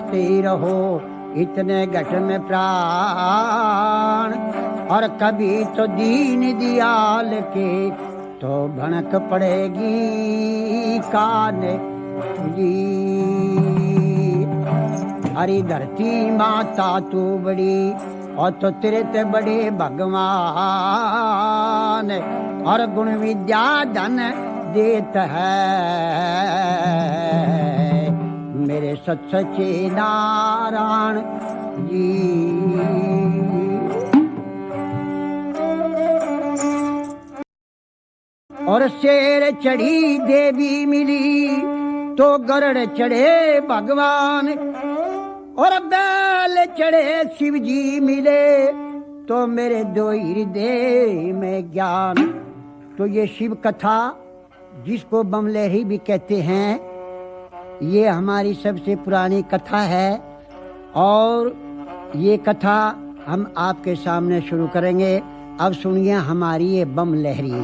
लगाते रहो इतने घट में प्राण। और कभी तो दीन दियाल के तो भनक पड़ेगी कान जी। हरी धरती माता तू बड़ी और तो तेरे ते बड़े भगवान। और गुण विद्या धन देता है मेरे सच्चे नारायण जी। और शेर चढ़ी देवी मिली तो गरुड़ चढ़े भगवान। और बैल चढ़े शिव जी मिले तो मेरे दो हृदय में ज्ञान। तो ये शिव कथा जिसको बमलहरी भी कहते हैं, ये हमारी सबसे पुरानी कथा है। और ये कथा हम आपके सामने शुरू करेंगे। अब सुनिए हमारी ये बमलहरी।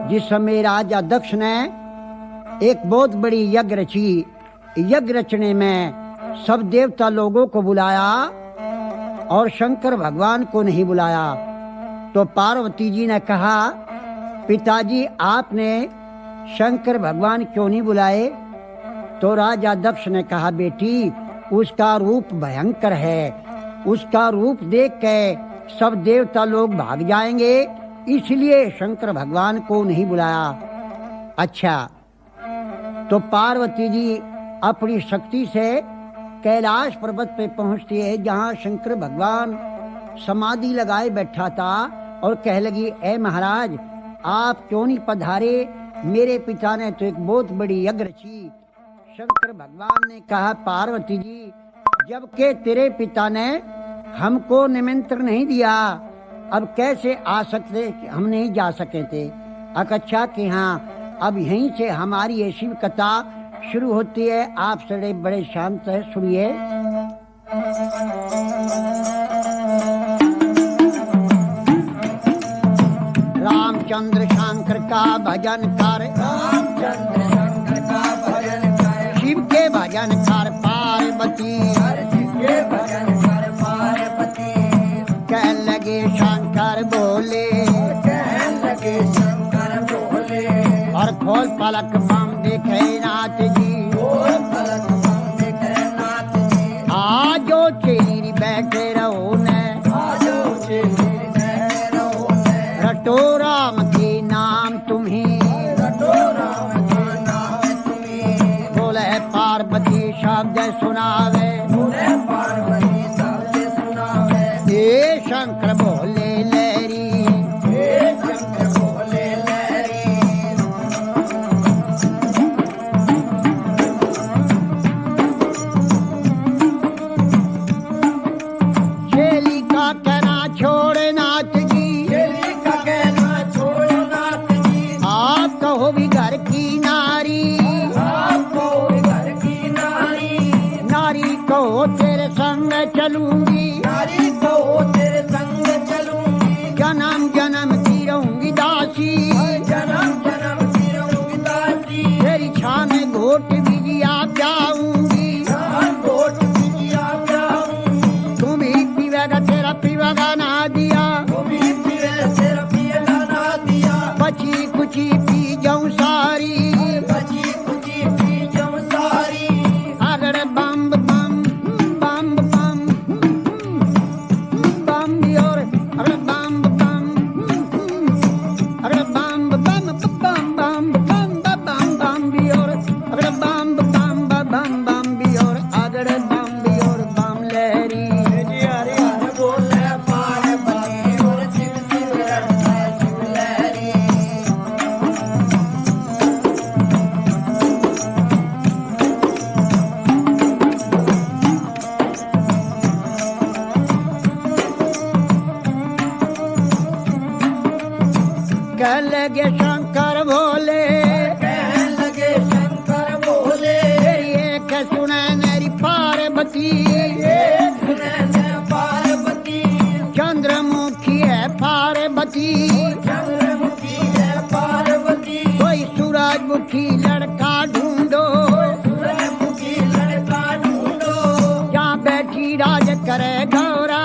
जिस समय राजा दक्ष ने एक बहुत बड़ी यज्ञ रची, यज्ञ रचने में सब देवता लोगों को बुलाया और शंकर भगवान को नहीं बुलाया। तो पार्वती जी ने कहा, पिताजी आपने शंकर भगवान क्यों नहीं बुलाए? तो राजा दक्ष ने कहा, बेटी उसका रूप भयंकर है, उसका रूप देख के सब देवता लोग भाग जाएंगे, इसलिए शंकर भगवान को नहीं बुलाया। अच्छा, तो पार्वती जी अपनी शक्ति से कैलाश पर्वत पे पहुंचती है जहां शंकर भगवान समाधि लगाए बैठा था और कह लगी, ए महाराज आप क्यों नहीं पधारे? मेरे पिता ने तो एक बहुत बड़ी यज्ञ रची। शंकर भगवान ने कहा, पार्वती जी जबकि तेरे पिता ने हमको निमंत्रण नहीं दिया, अब कैसे आ सकते? हम नहीं जा सके थे। अच्छा कि हाँ, अब यहीं से हमारी ये शिव कथा शुरू होती है। आप सड़े बड़े शांत है, सुनिए। रामचंद्र शंकर का भजन कर, रामचंद्र शंकर का भजन कर, शिव के भजन कर पार्वती, शिव के भजन कर पार्वती। कह लगे शंकर बोले, कह लगे शंकर बोले, और खोल पलक बम देखे नाथ जी, खोल पलक बम देखे नाथ जी। आजो चेरी बैठे रहो ने, आजो चेरी बैठे रहो ने, रटो राम के नाम तुम्हें, रटो राम के नाम तुम्हें। बोले पार्वती शब्द सुनावे, बोले पार्वती शब्द सुनावे। हे शंकर बोले लहरी, हे शंकर बोले लहरी। शेली का कहना छोड़ नाथ जी, शेली का कहना छोड़ नाथ जी। आप कहो भी घर की नारी, आप कहो भी घर की नारी। नारी कहो तेरे संग चलूंगी, नारी कहो तेरे संग चलूंगी। जन्म जन्म की रहूंगी दासी, जन्म जन्म की रहूंगी दासी। तेरी छान घोट बिजिया प्याऊंगी, छान घोट बिजिया प्याऊंगी। तुम ही पीवेगा तेरा पीवेगा ना दिया, तुम ही पीवेगा तेरा पीवेगा ना दिया। बची कुची पी जाऊं सारी, बची कुची पी जाऊं सारी। अगर बम बम बम बम बम और अगर बम बम अगर बम बम बम बम बम बम बम भी और अगर बम बम बम बम भी और अगर बम भी और बम लहरी। जी हरे हरे बोले पार्वती और शिव शिव रटता शिव लहरी। कह लगे शंकर बोले, कह लगे शंकर बोले। एक सुने मेरी पार्वती, एक सुने मेरी पार्वती। चंद्रमुखी है पार्वती, चंद्रमुखी है पार्वती। कोई सूरजमुखी लड़का ढूंढो, सूरजमुखी विराज करे गौरा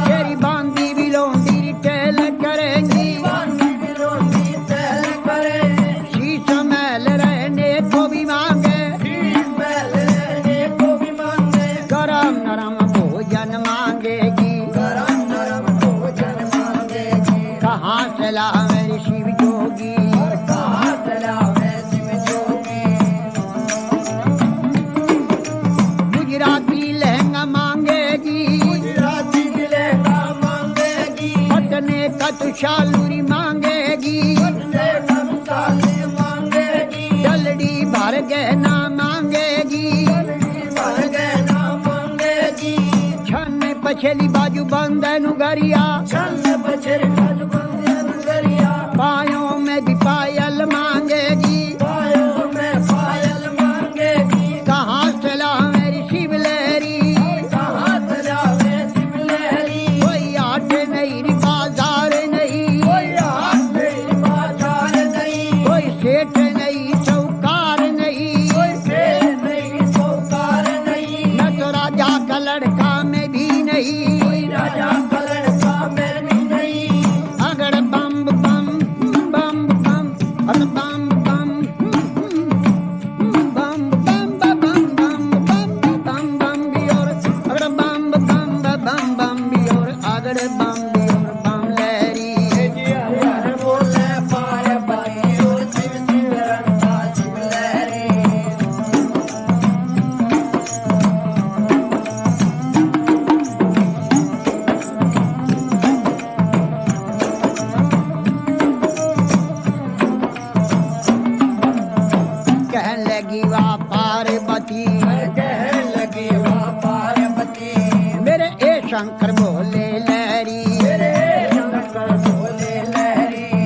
तेरी बांदी बिलोंदी टेल करेंगी शीश महल रहने को भी मांगे गरम नरम भोजन मांगेगी कहाँ चला मेरी शिव जोगी गुजराती लहंगा मांगेगी पटने का तुषालूरी मांगेगी डलड़ी भर गहना मांगेगी छन पछली बाजू बंदन गरिया पायों में भी पायल मांगेगी कहाँ चला मेरी शिवलहरी कोई आट नहीं बाजार नहीं कोई सेठ नहीं चौकार नहीं न तो राजा का लड़का में भी नहीं अगर बम बम बम बम अगर बम बम बम बम बम बम बम बम बम भी और अगर बम बम बम बम भी और अगर बम भी और बम लहरी कहने लगी वाह पार्वती मेरे ए शंकर भोले लहरी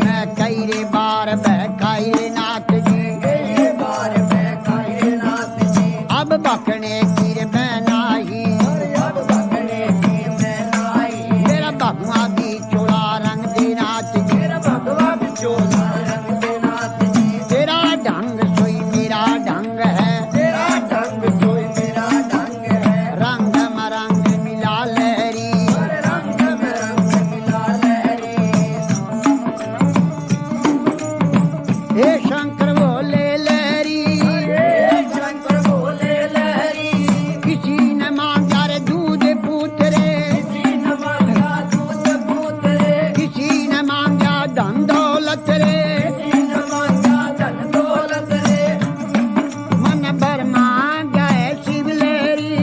मैं कई रे बार बहकाई रे नाथ जी अब बकने की रे मैं नाही मेरा भगवा भी चोला रंग दे नाथ जी तेरा ढंग सोई मेरा ढंग है रंग मरंग मिला लहरी हे शंकर भोले लहरी किसी ने मांगा रे दूध पूतरे किसी ने मांगा धन दौलत रे मन भर मांगा है शिवलहरी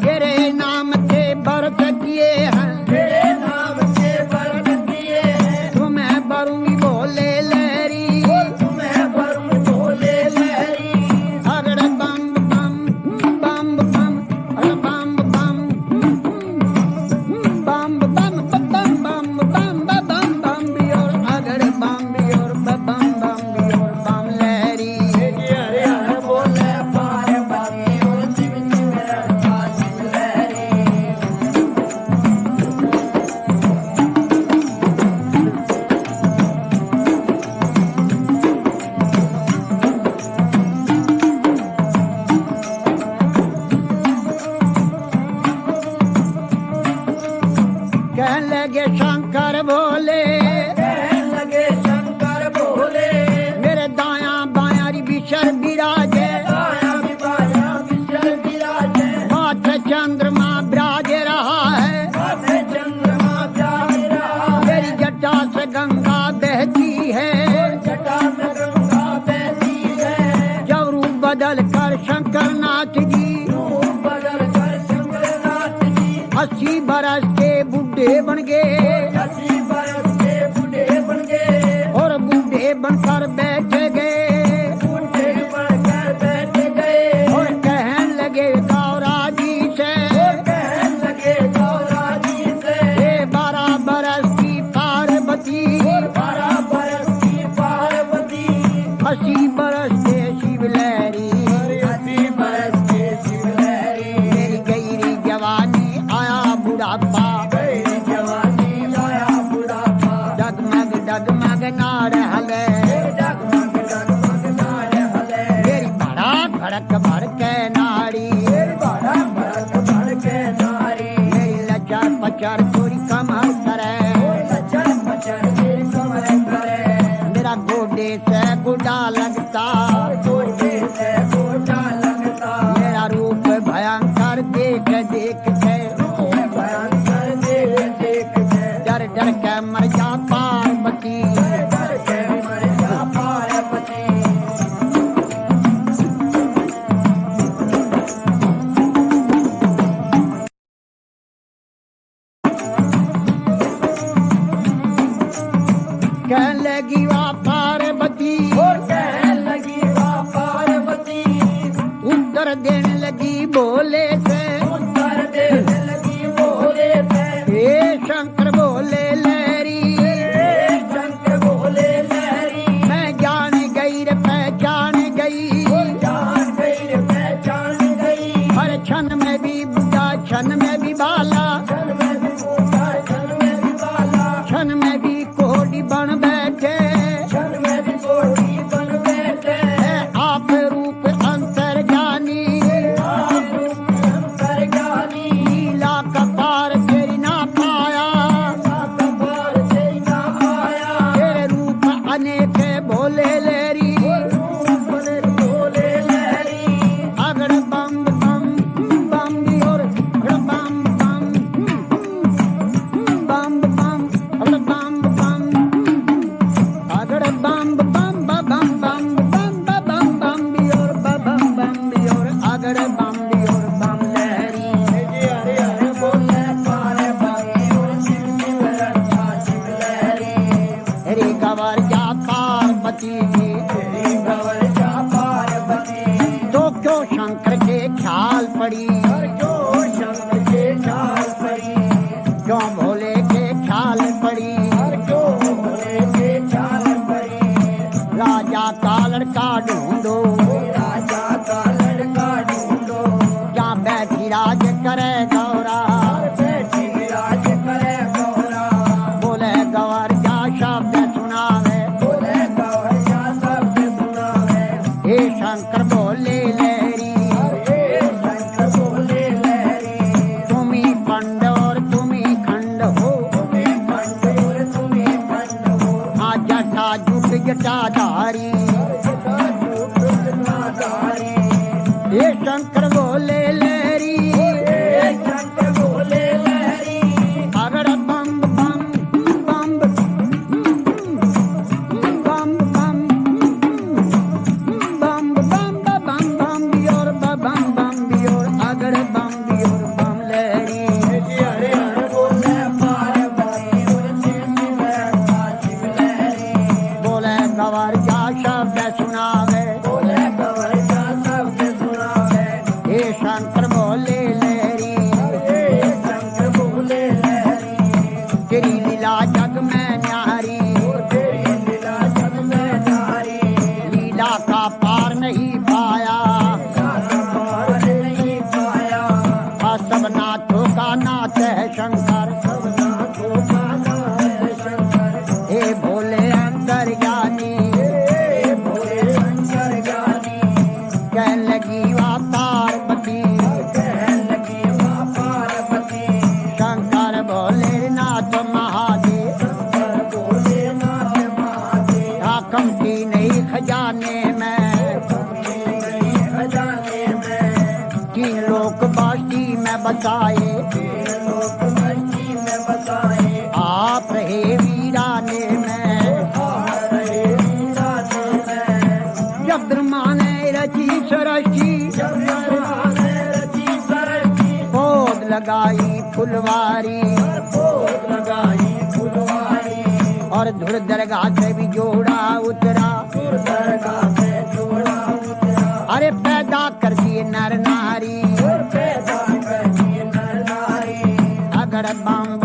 तेरे नाम से व्रत किए हैं तुम्हें भरूंगी भोले लहरी अगर बम बम बम बम अगर बम बम बम बम बम बम बम बम बम भी और अगर बम भी और बम बम भी और बम लहरी कहने लगे शंकर भोले मेरे दाया बाया बिशर विराजे माथे चंद्रमा विराज रहा है मेरी जटा से गंगा बहती है जब रूप बदल कर शंकर नाथ जी 80 बरस के बुढ़े बन गए और बूढ़े बनकर बैठ गए और कहने लगे गौरा जी से ये 12 बरस की पार्वती 80 बरस के शिवलहरी मेरी गईरी जवानी आया बुढ़ापा डगमग डगमग ना रहले मेरी गोडे से गोडा लगता, गोडे से गोडा लगता, मेरा रूप भयंकर देख देख के, भयंकर देख देख के, डर डर के मर जा पार्वती, डर के मर जा पार्वती। कहने लगी वाह पार्वती, कहने लगी वाह पार्वती, उत्तर देने लगी बोले से, उत्तर देने लगी बोले से, हे शंकर बोले लहरी, हे शंकर बोले लहरी, मैं जान गई रे पहचान गई, जान गई रे पहचान गई, हर क्षण में भी बुढ़ा क्षण में भी बाला, क्षण में भी बूढ़ा क्षण में भी बाला, क्षण में भी कोड़ी बन बैठे, क्षण में भी कोठी बन बैठे, है आप रूप अंतर ज्ञानी, आप रूप अंतर ज्ञानी, लीला कपार तेरी ना पाया, कपार से ना आया, तेरे रूप अनेक भोले लहरी, बोले लहरी, अगड़ बम बम बम और अगड़ बम बम बम बम अगड़ बम बम अगड़ बम बम बम बम बम बम बम और बम बम और अगड़ बम और बम लहरी, हरे हरे बोले पार्वती, और शिव शिव रक्षा शिव लहरी, हरे गवर जा पार्वती, तेरी गवर जा पार्वती, तो क्यों शंकर के ख्याल पड़ी, और जो शंकर के ख्याल पड़ी, क्यों भोले के ख्याल पड़ी, और जो भोले के ख्याल पड़ी, राजा का लड़का ढूंढो, राजा का लड़का ढूंढो, जहाँ बैठी राज करे गौरा, और बैठी विराज करे गौरा, बोले गवर जा शब्द सुनावे, बोले गौर जा शब्द सुनावे, हे शंकर बोले लहरी, और हे शंकर बोले लहरी, तुम्ही पंड और तुम्ही खंड हो, तुम्हें खंड और तुम्हें खंड हो, हाँ जटा जुट जटाधारी, जटा झूठ जटाधारी, हे शंकर बोले लहरी, हे शंकर बोले लहरी, अगर बम बम बम बम बम बम बम बम बम और बम बम और अगर बम और बम लहरी, हरे हरे बोले पार्वती, और शिव शिव रक्षा शिव लहरी, बोले गवर जा शब्द सुनावे, बोले गौर जा शब्द सुनावे, हे शंकर बोले लहरी, हे शंकर बोले लहरी, तेरी लीला जग में न्यारी, तेरी लीला जग में नारी, लीला का पार नहीं पाया, पार नहीं पाया, सब नाथों का नाथ है शंकर, सब नाथों का नाम है शंकर, हे भोले अंतर ज्ञानी, हे भोले शंकर ज्ञानी, कहने लगी वाह पार्वती, कहने लगी माँ पार्वती, शंकर भोले नाथ महादेव, शंकर बोले नाथ महादेव, हाकम की नहीं खजाने में, खजाने में, तीन लोक बास्ती में बसाए, लोक मस्ती में बसाए, आप रहे वीराने में, आ रहे वीराने में, जब ब्रह्मा ने रची सरची, जब ब्रह्मा ने रची सरची, पोद लगाई फुलवारी, पोत लगाई फुलवारी, और धुर दरगाह से भी जोड़ा उतरा, सुर दरगाह से जोड़ा उतरा, अरे पैदा कर दिए नर नारी, और पैदा कर दिए नर नारी, अगर बम